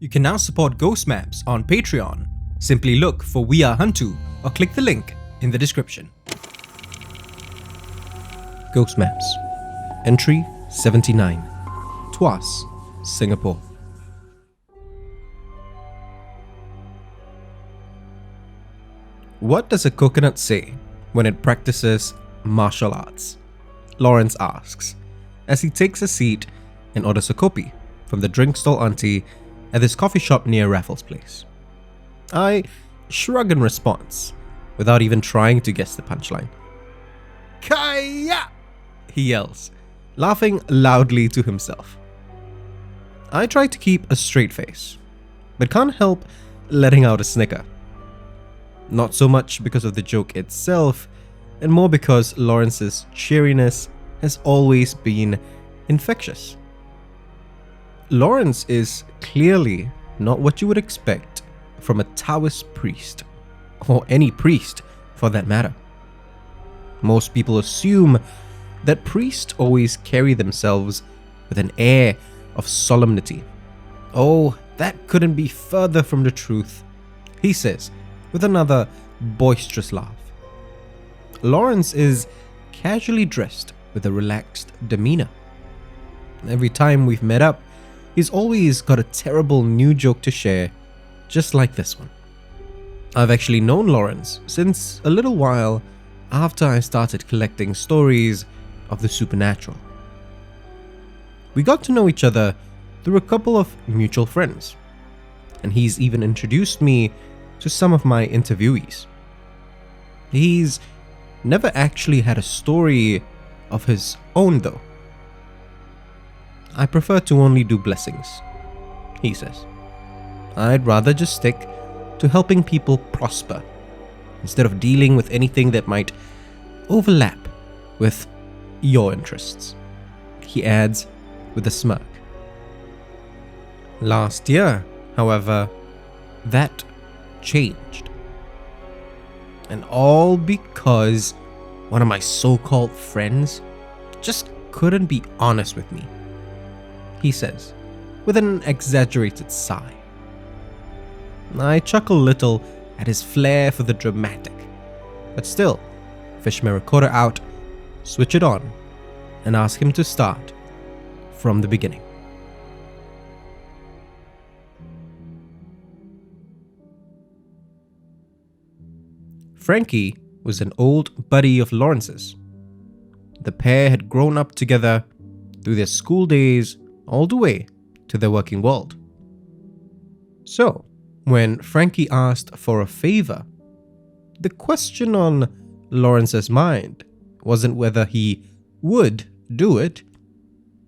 You can now support Ghost Maps on Patreon. Simply look for We Are HANTU or click the link in the description. Ghost Maps. Entry 79. Tuas, Singapore. What does a coconut say when it practices martial arts? Lawrence asks, as he takes a seat and orders a kopi from the drink stall auntie at this coffee shop near Raffles Place. I shrug in response, without even trying to guess the punchline. Kaya! He yells, laughing loudly to himself. I try to keep a straight face, but can't help letting out a snicker. Not so much because of the joke itself, and more because Lawrence's cheeriness has always been infectious. Lawrence is clearly not what you would expect from a Taoist priest, or any priest for that matter. Most people assume that priests always carry themselves with an air of solemnity. Oh, that couldn't be further from the truth, he says with another boisterous laugh. Lawrence is casually dressed with a relaxed demeanor. Every time we've met up, he's always got a terrible new joke to share, just like this one. I've actually known Lawrence since a little while after I started collecting stories of the supernatural. We got to know each other through a couple of mutual friends, and he's even introduced me to some of my interviewees. He's never actually had a story of his own though. I prefer to only do blessings, he says. I'd rather just stick to helping people prosper instead of dealing with anything that might overlap with your interests, he adds with a smirk. Last year, however, that changed. And all because one of my so-called friends just couldn't be honest with me, he says, with an exaggerated sigh. I chuckle a little at his flair for the dramatic, but still, fish my recorder out, switch it on, and ask him to start from the beginning. Frankie was an old buddy of Lawrence's. The pair had grown up together through their school days all the way to their working world. So, when Frankie asked for a favor, the question on Lawrence's mind wasn't whether he would do it,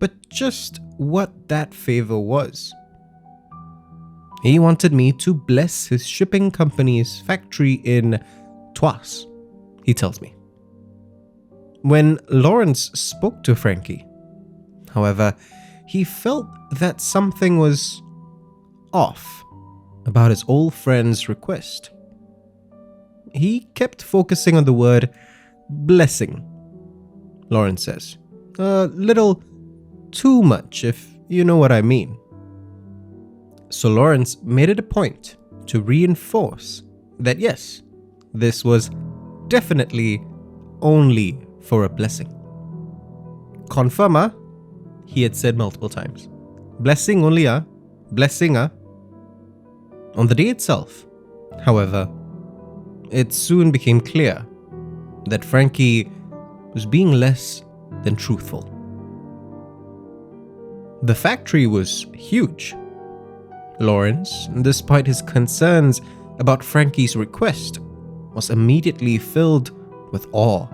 but just what that favor was. He wanted me to bless his shipping company's factory in Tuas, he tells me. When Lawrence spoke to Frankie, however, he felt that something was off about his old friend's request. He kept focusing on the word blessing, Lawrence says. A little too much, if you know what I mean. So Lawrence made it a point to reinforce that yes, this was definitely only for a blessing. Confirma, he had said multiple times. Blessing only blessing On the day itself, however, it soon became clear that Frankie was being less than truthful. The factory was huge. Lawrence, despite his concerns about Frankie's request, was immediately filled with awe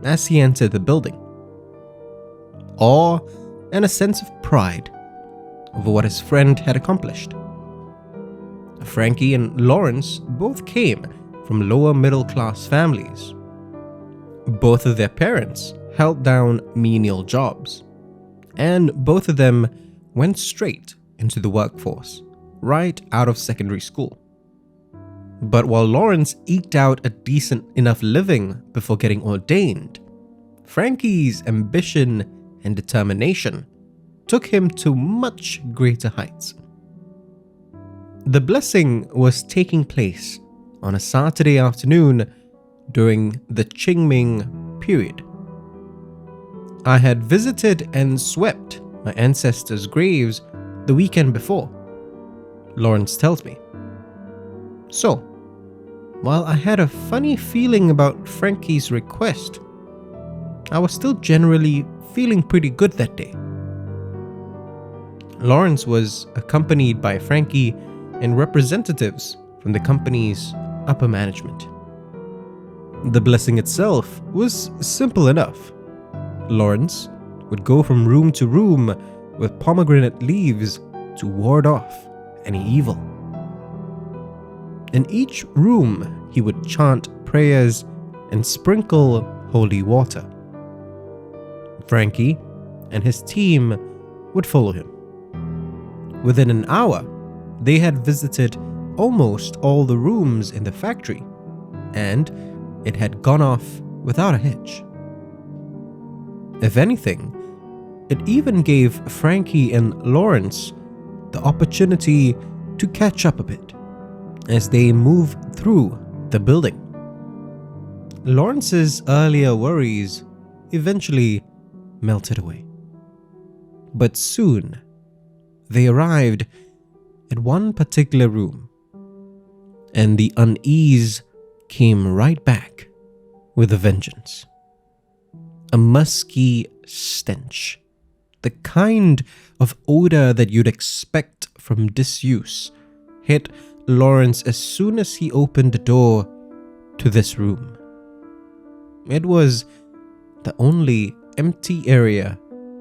as he entered the building. Awe and a sense of pride over what his friend had accomplished. Frankie and Lawrence both came from lower middle class families. Both of their parents held down menial jobs, and both of them went straight into the workforce right out of secondary school. But while Lawrence eked out a decent enough living before getting ordained, Frankie's ambition and determination took him to much greater heights. The blessing was taking place on a Saturday afternoon during the Qing Ming period. I had visited and swept my ancestors' graves the weekend before, Lawrence tells me. So, while I had a funny feeling about Frankie's request, I was still generally feeling pretty good that day. Lawrence was accompanied by Frankie and representatives from the company's upper management. The blessing itself was simple enough. Lawrence would go from room to room with pomegranate leaves to ward off any evil. In each room, he would chant prayers and sprinkle holy water. Frankie and his team would follow him. Within an hour, they had visited almost all the rooms in the factory, and it had gone off without a hitch. If anything, it even gave Frankie and Lawrence the opportunity to catch up a bit as they moved through the building. Lawrence's earlier worries eventually melted away. But soon, they arrived at one particular room, and the unease came right back with a vengeance. A musky stench, the kind of odor that you'd expect from disuse, hit Lawrence as soon as he opened the door to this room. It was the only empty area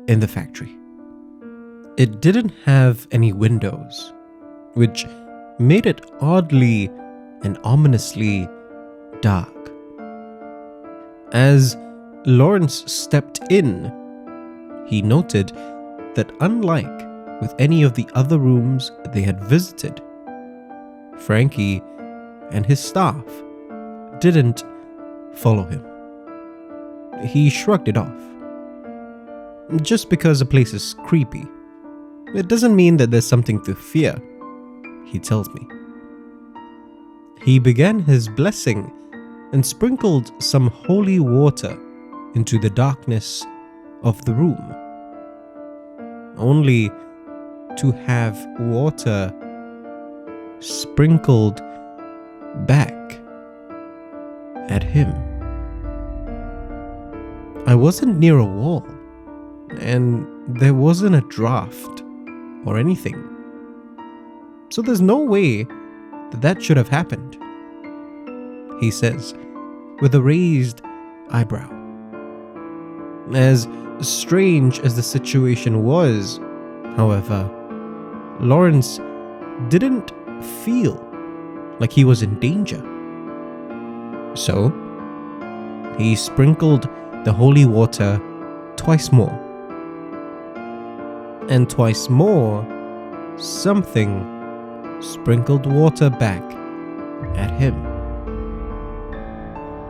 in the factory. It didn't have any windows, which made it oddly and ominously dark. As Lawrence stepped in, he noted that unlike with any of the other rooms they had visited, Frankie and his staff didn't follow him. He shrugged it off. Just because a place is creepy, it doesn't mean that there's something to fear, he tells me. He began his blessing and sprinkled some holy water into the darkness of the room, only to have water sprinkled back at him. I wasn't near a wall, and there wasn't a draft or anything, so there's no way that should have happened, he says with a raised eyebrow. As strange as the situation was, however, Lawrence didn't feel like he was in danger. So, he sprinkled the holy water twice more. And twice more, something sprinkled water back at him.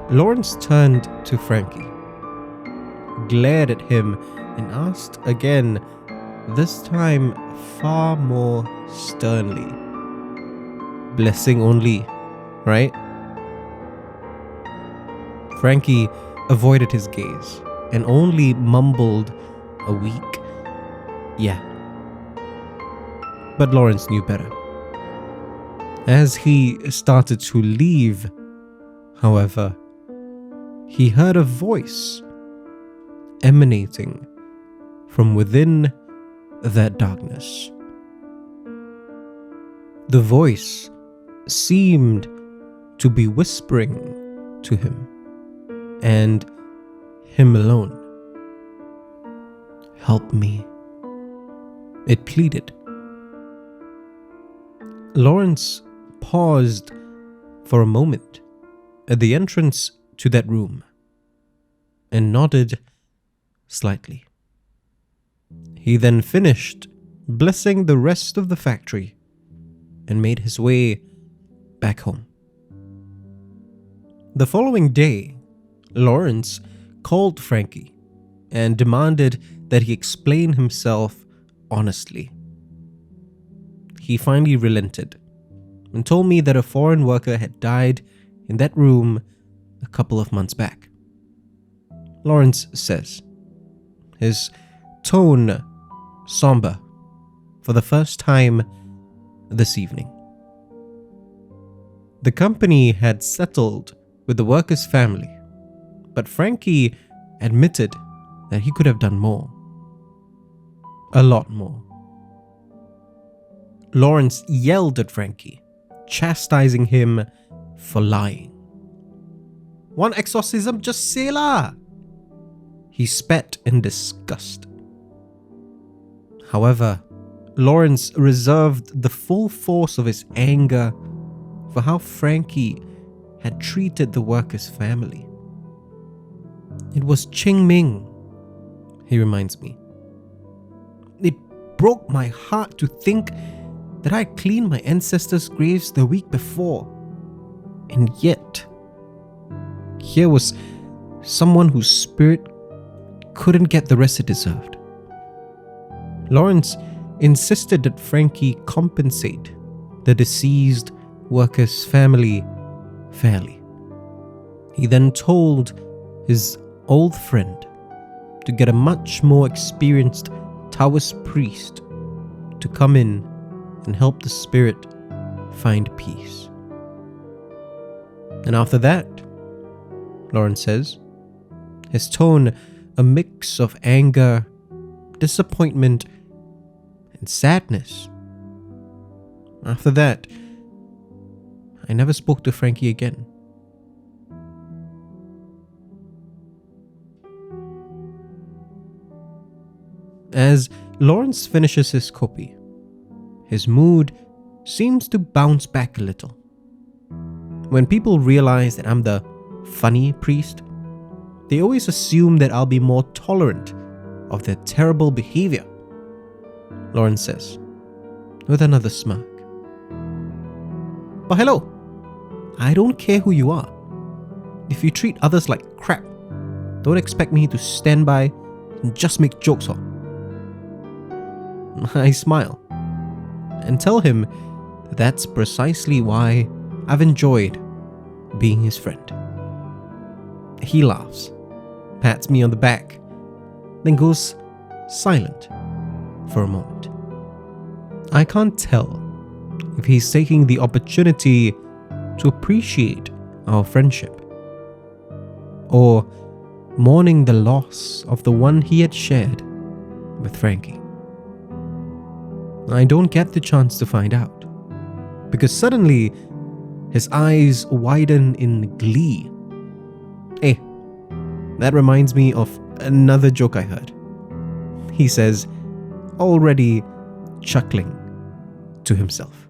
Lawrence turned to Frankie, glared at him, and asked again, this time far more sternly. Blessing only, right? Frankie avoided his gaze and only mumbled a weak, yeah. But Lawrence knew better. As he started to leave, however, he heard a voice emanating from within that darkness. The voice seemed to be whispering to him, and him alone. Help me, it pleaded. Lawrence paused for a moment at the entrance to that room and nodded slightly. He then finished blessing the rest of the factory and made his way back home. The following day, Lawrence called Frankie and demanded that he explain himself honestly. He finally relented and told me that a foreign worker had died in that room a couple of months back. Lawrence says, his tone somber for the first time this evening. The company had settled with the worker's family, but Frankie admitted that he could have done more. A lot more. Lawrence yelled at Frankie, chastising him for lying. "One exorcism, just say la!" He spat in disgust. However, Lawrence reserved the full force of his anger for how Frankie had treated the worker's family. "It was Qing Ming," he reminds me. "It broke my heart to think that I cleaned my ancestors' graves the week before. And yet, here was someone whose spirit couldn't get the rest it deserved." Lawrence insisted that Frankie compensate the deceased worker's family fairly. He then told his old friend to get a much more experienced Taoist priest to come in and help the spirit find peace. And after that, Lawrence says, his tone a mix of anger, disappointment, and sadness. After that, I never spoke to Frankie again. As Lawrence finishes his copy, his mood seems to bounce back a little. When people realize that I'm the funny priest, they always assume that I'll be more tolerant of their terrible behavior, Lawrence says, with another smirk. But hello, I don't care who you are. If you treat others like crap, don't expect me to stand by and just make jokes, huh? I smile and tell him that that's precisely why I've enjoyed being his friend. He laughs, pats me on the back, then goes silent for a moment. I can't tell if he's taking the opportunity to appreciate our friendship or mourning the loss of the one he had shared with Frankie. I don't get the chance to find out, because suddenly his eyes widen in glee. Hey, that reminds me of another joke I heard. He says, already chuckling to himself.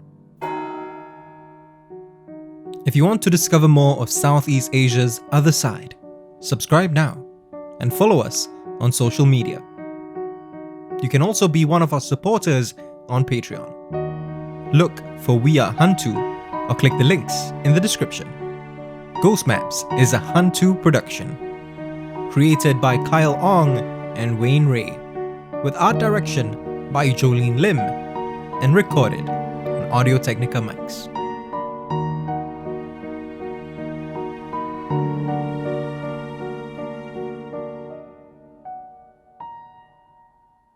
If you want to discover more of Southeast Asia's other side, subscribe now and follow us on social media. You can also be one of our supporters on Patreon. Look for We Are HANTU or click the links in the description. Ghost Maps is a HANTU production, created by Kyle Ong and Wayne Ray, with art direction by Jolene Lim, and recorded on Audio Technica mics.